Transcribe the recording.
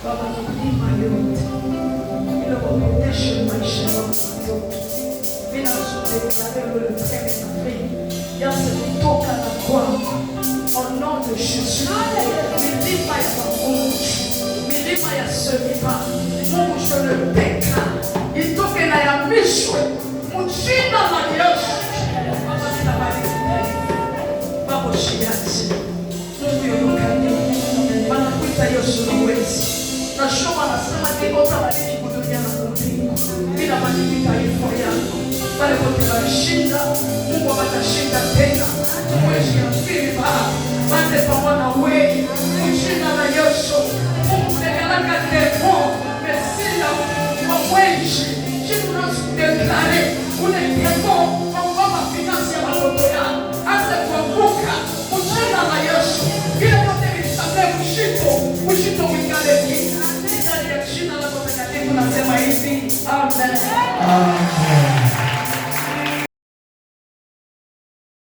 Baba, milima yote ile wakuonyeshe maisha yangu matoto. Mimi nasote le premier avril. Yase kutoka na kwako. Au nom de Jésus. Milima ya magonjwa, milima ya semipa, Mungu shole peka. Itoke na yamishwe. Mjina la Yesu. Baba ninabariki. Baba shiazi. Mungu yonokani. Wanakuita Yesu uwezi. Na shoma nasema niko tabariki kudunia na kumbingu. Bila bariki taifa yako. Pale kote washinda, Mungu atashinda tena. Mwezi ya pili baba. Bande pamoja wewe. Mjina la Yesu. Mungu negalaka depo. Mesina kwa mwezi. Jitu nasikudekare. Ule depo. Kwa mafinansi ya watoto yako. Ase kuanguka. Mjina la Yesu. Bila kote visabe mshito mwingale kina. Ndani ya jina la Mungu nasema hivi. Amen.